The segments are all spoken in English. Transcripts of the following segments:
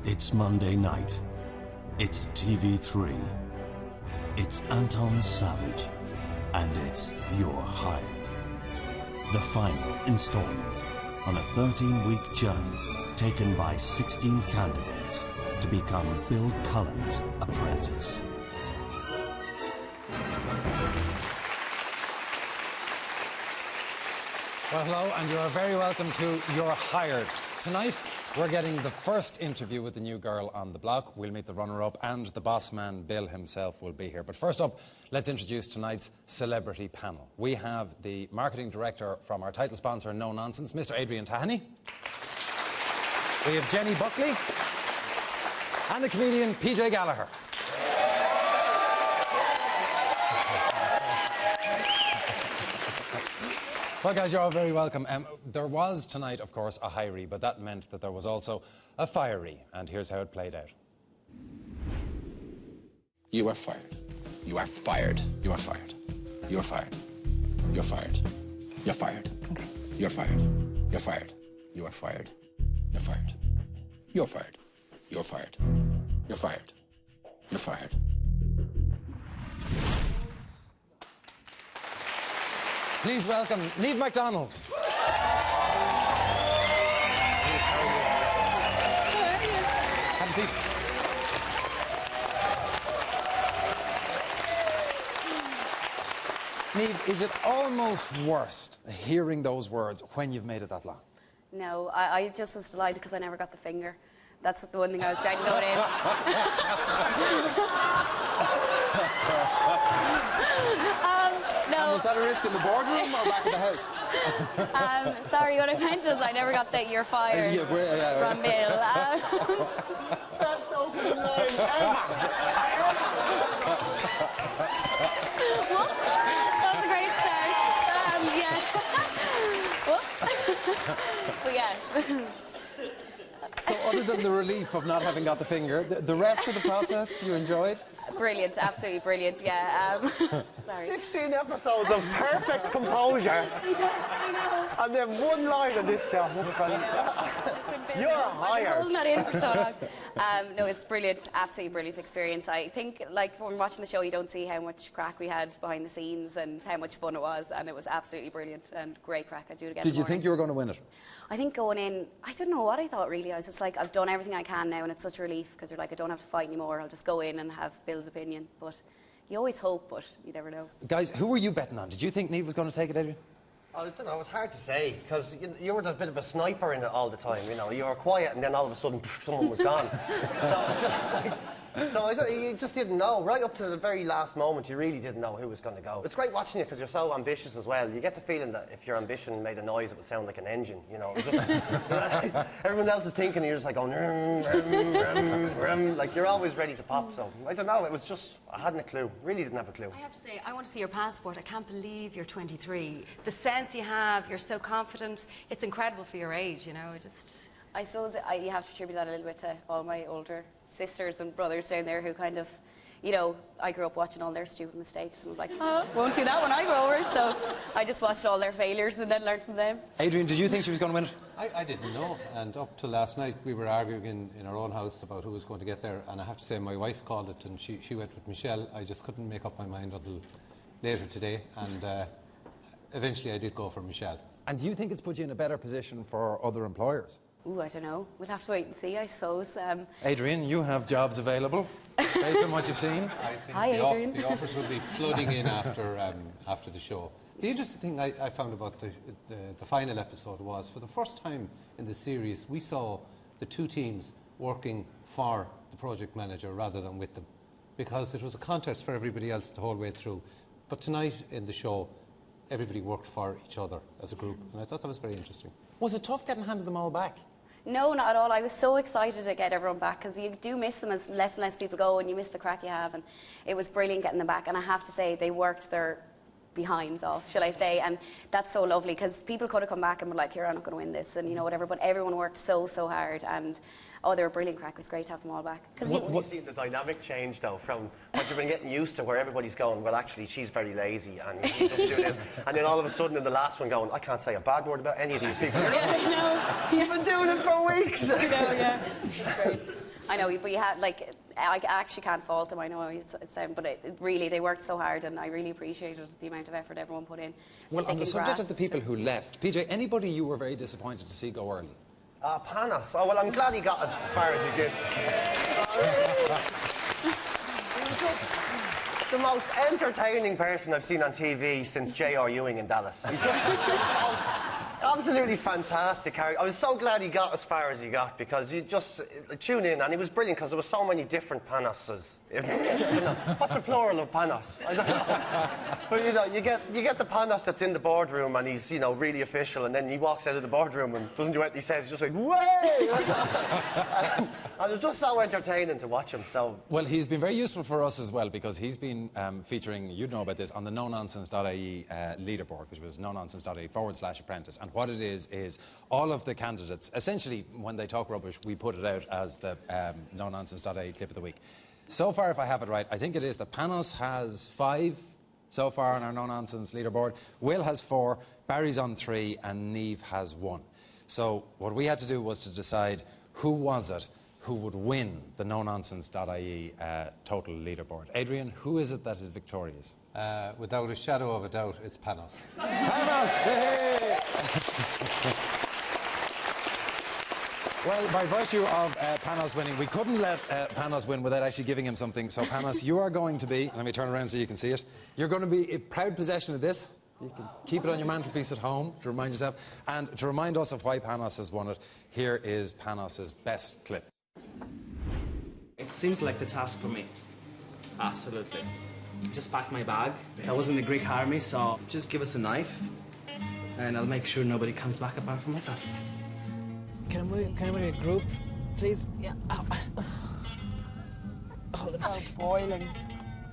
It's Monday night. It's TV3. It's Anton Savage. And it's You're Hired. The final installment on a 13-week journey taken by 16 candidates to become Bill Cullen's apprentice. Well, hello, and you're very welcome to You're Hired. Tonight, we're getting the first interview with the new girl on the block. We'll meet the runner-up, and the boss man, Bill himself, will be here. But first up, let's introduce tonight's celebrity panel. We have the marketing director from our title sponsor, No Nonsense, Mr. Adrian Tahany. We have Jenny Buckley. And the comedian, PJ Gallagher. Well, guys, you're all very welcome. There was tonight, of course, a hiree, but that meant that there was also a firee, and here's how it played out. You are fired. You are fired. You are fired. You're fired. You're fired. You're fired. Okay. You're fired. You're fired. You are fired. You're fired. You're fired. You're fired. You're fired. You're fired. Please welcome Niamh MacDonald. Have a seat. Niamh, is it almost worst hearing those words when you've made it that long? No, I just was delighted because I never got the finger. That's the one thing I was trying to go in. No. Was that a risk in the boardroom or back at the house? Sorry, what I meant was I never got that you're fired from Bill. Best opening line ever. Whoops, that was a great start. Yeah. Whoops. But yeah. So other than the relief of not having got the finger, the rest of the process you enjoyed? Brilliant, absolutely brilliant, yeah. Sorry. 16 episodes of perfect composure. I know. And then one line of this job. You're I've been hired. holding that in for so long. No, it's brilliant, absolutely brilliant experience. I think, like, when watching the show, you don't see how much crack we had behind the scenes and how much fun it was, and it was absolutely brilliant and great crack. I'd do it again. Did you think you were going to win it? I think going in, I don't know what I thought really. I was just like, I've done everything I can now, and it's such a relief because you're like, I don't have to fight anymore. I'll just go in and have Bill's opinion. But you always hope, but you never know. Guys, who were you betting on? Did you think Niamh was going to take it, Adrian? I don't know, it's hard to say, because you were a bit of a sniper in it all the time, you know. You were quiet and then all of a sudden, someone was gone. So it's just like... you just didn't know. Right up to the very last moment, you really didn't know who was going to go. It's great watching you because you're so ambitious as well. You get the feeling that if your ambition made a noise, it would sound like an engine, you know. It was just, everyone else is thinking, and you're just like going, like you're always ready to pop. So I don't know. It was just, I hadn't a clue. Really didn't have a clue. I have to say, I want to see your passport. I can't believe you're 23. The sense you have, you're so confident. It's incredible for your age, you know. I suppose you have to attribute that a little bit to all my older sisters and brothers down there who kind of, you know, I grew up watching all their stupid mistakes and was like, oh, won't do that when I grow over. So I just watched all their failures and then learned from them. Adrian, did you think she was going to win it? I didn't know, and up to last night we were arguing in our own house about who was going to get there, and I have to say my wife called it and she went with Michelle. I just couldn't make up my mind until later today, and eventually I did go for Michelle. And do you think it's put you in a better position for other employers? Ooh, I don't know. We'll have to wait and see, I suppose. Adrian, you have jobs available based on what you've seen. I think Hi, Adrian. the offers will be flooding in after the show. The interesting thing I found about the final episode was, for the first time in the series, we saw the two teams working for the project manager rather than with them, because it was a contest for everybody else the whole way through. But tonight in the show, everybody worked for each other as a group, and I thought that was very interesting. Was it tough getting handed them all back? No, not at all. I was so excited to get everyone back because you do miss them as less and less people go, and you miss the crack you have, and it was brilliant getting them back. And I have to say, they worked their behinds off, shall I say, and that's so lovely because people could have come back and were like, here, I'm not going to win this, and you know, whatever, but everyone worked so hard, and oh, they were brilliant crack. It was great to have them all back. You've seen the dynamic change, though, from what you've been getting used to, where everybody's going, well, actually, she's very lazy, and you just do this. And then all of a sudden, in the last one, going, I can't say a bad word about any of these people. Yeah, I know. You've been doing it for weeks. I know, yeah. It's great. I know, but you had, like, I actually can't fault them. I know it's but really, they worked so hard, and I really appreciated the amount of effort everyone put in. Well, on the subject of the people who who left, PJ, anybody you were very disappointed to see go early? Panos. Oh, well, I'm glad he got as far as he did. He was just the most entertaining person I've seen on TV since J.R. Ewing in Dallas. He's just absolutely fantastic character. I was so glad he got as far as he got, because you just tune in, and he was brilliant because there were so many different Panoses. What's the plural of Panos? I don't know. But you get the Panos that's in the boardroom, and he's really official, and then he walks out of the boardroom and doesn't do what he says. He's just like, way! And it was just so entertaining to watch him. So well, he's been very useful for us as well, because he's been featuring, you'd know about this, on the nononsense.ie leaderboard, which was nononsense.ie/apprentice. And what it is all of the candidates, essentially, when they talk rubbish, we put it out as the nononsense.ie clip of the week. So far, if I have it right, I think it is that Panos has 5 so far on our no-nonsense leaderboard. Will has 4, Barry's on 3, and Niamh has 1. So what we had to do was to decide who was it who would win the no-nonsense.ie total leaderboard. Adrian, who is it that is victorious? Without a shadow of a doubt, it's Panos. Panos! Hey! Well, by virtue of Panos winning, we couldn't let Panos win without actually giving him something. So, Panos, you are going to be, let me turn around so you can see it, you're going to be in proud possession of this. You can keep it on your mantelpiece at home to remind yourself. And to remind us of why Panos has won it, here is Panos's best clip. It seems like the task for me. Absolutely. Just pack my bag. I was in the Greek army, so just give us a knife, and I'll make sure nobody comes back apart from myself. Can I move in a group, please? Yeah. Oh, So boiling.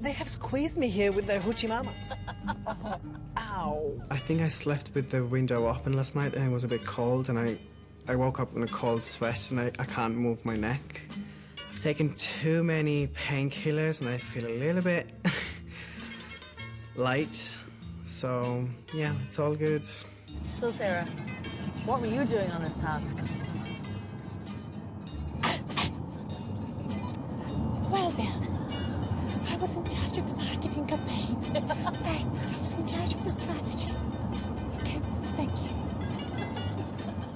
they have squeezed me here with their hoochie mamas. Oh, ow. I think I slept with the window open last night, and it was a bit cold, and I woke up in a cold sweat, and I can't move my neck. I've taken too many painkillers, and I feel a little bit light. So, yeah, it's all good. So, Sarah, what were you doing on this task? Well, Bill, I was in charge of the marketing campaign. I was in charge of the strategy. Okay, thank you.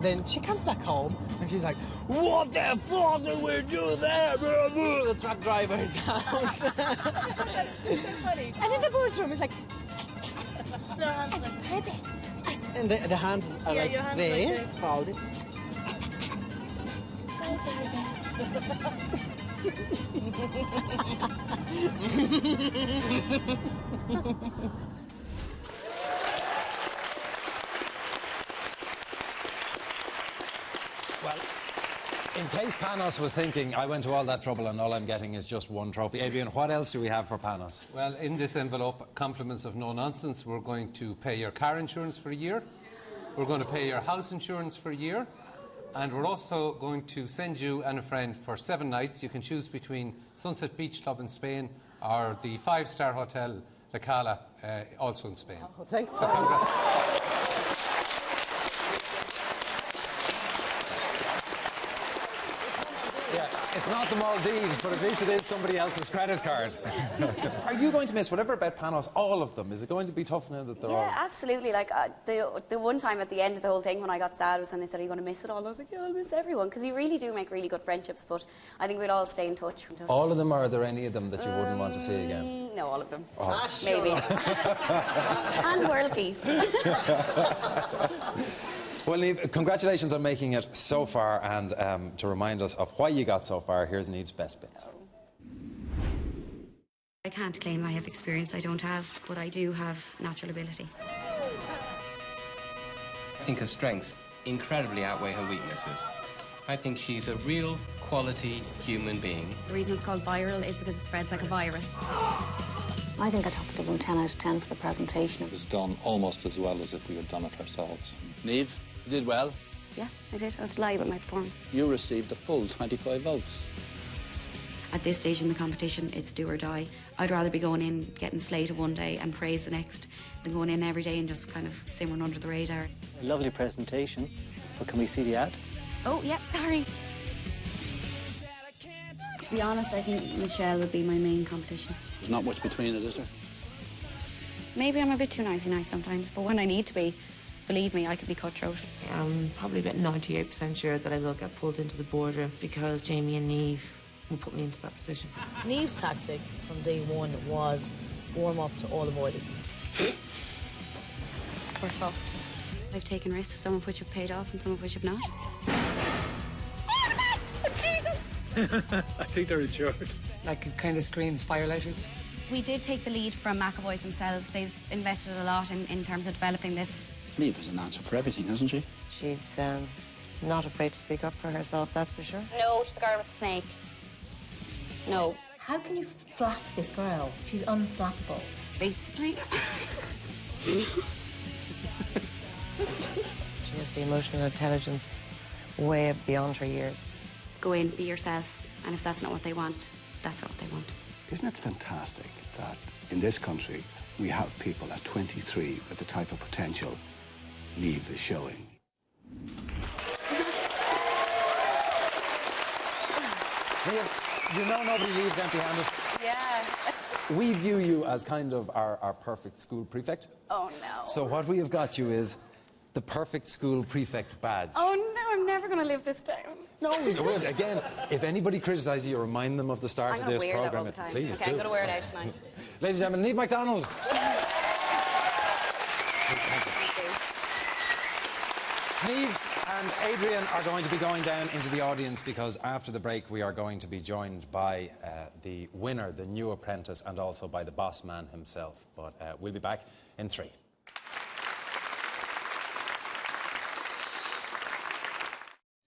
Then she comes back home, and she's like, what the fuck did we do there? The truck driver's house. Funny. And in the boardroom, it's like... No, hands like That's her bit. And the hands are Yeah, like your hands this, like this. folded. I'm sorry, Bill. Well, in case Panos was thinking, I went to all that trouble and all I'm getting is just 1 trophy. Adrian, what else do we have for Panos? Well, in this envelope, compliments of no nonsense, we're going to pay your car insurance for a year. We're going to pay your house insurance for a year. And we're also going to send you and a friend for 7 nights. You can choose between Sunset Beach Club in Spain or the 5-star hotel La Cala, also in Spain. Oh, thanks. So congrats. It's not the Maldives, but at least it is somebody else's credit card. Are you going to miss whatever about Panos, all of them? Is it going to be tough now that they're all... Yeah, absolutely. Like, the one time at the end of the whole thing when I got sad was when they said, are you going to miss it all? I was like, yeah, I'll miss everyone, because you really do make really good friendships, but I think we'll all stay in touch. All of them, or are there any of them that you wouldn't want to see again? No, all of them. Oh. Maybe. And world peace. Well, Niamh, congratulations on making it so far, and to remind us of why you got so far, here's Niamh's best bits. I can't claim I have experience I don't have, but I do have natural ability. I think her strengths incredibly outweigh her weaknesses. I think she's a real quality human being. The reason it's called viral is because it spreads like a virus. I think I'd have to give them 10 out of 10 for the presentation. It was done almost as well as if we had done it ourselves. Niamh, you did well. Yeah, I did. I was delighted with my performance. You received a full 25 votes. At this stage in the competition, it's do or die. I'd rather be going in, getting slated one day and praised the next, than going in every day and just kind of simmering under the radar. A lovely presentation. But can we see the ad? Oh, yep, sorry. To be honest, I think Michelle would be my main competition. There's not much between it, is there? Maybe I'm a bit too nicey nice sometimes, but when I need to be, believe me, I could be cutthroat. I'm probably about 98% sure that I will get pulled into the boardroom because Jamie and Niamh will put me into that position. Niamh's tactic from day one was warm up to all the boys. We're fucked. I've taken risks, some of which have paid off and some of which have not. I think they're insured. Like it kind of screams firelighters. We did take the lead from McAvoy's themselves. They've invested a lot in terms of developing this. Niamh has an answer for everything, hasn't she? She's not afraid to speak up for herself, that's for sure. No to the girl with the snake. No. How can you flap this girl? She's unflappable. Basically. She has the emotional intelligence way beyond her years. Go in, be yourself, and if that's not what they want, that's not what they want. Isn't it fantastic that in this country we have people at 23 with the type of potential Niamh is showing? Niamh, you know nobody leaves empty-handed. Yeah. We view you as kind of our perfect school prefect. Oh, no. So what we have got you is the perfect school prefect badge. Oh, no, I'm never going to live this down. No, you would. Again, if anybody criticises you, remind them of the start of this program. programme. Please okay, do. I'm going to wear it out tonight. Ladies and gentlemen, Niamh MacDonald. Niamh and Adrian are going to be going down into the audience because after the break we are going to be joined by the winner, the new Apprentice, and also by the boss man himself. But we'll be back in 3.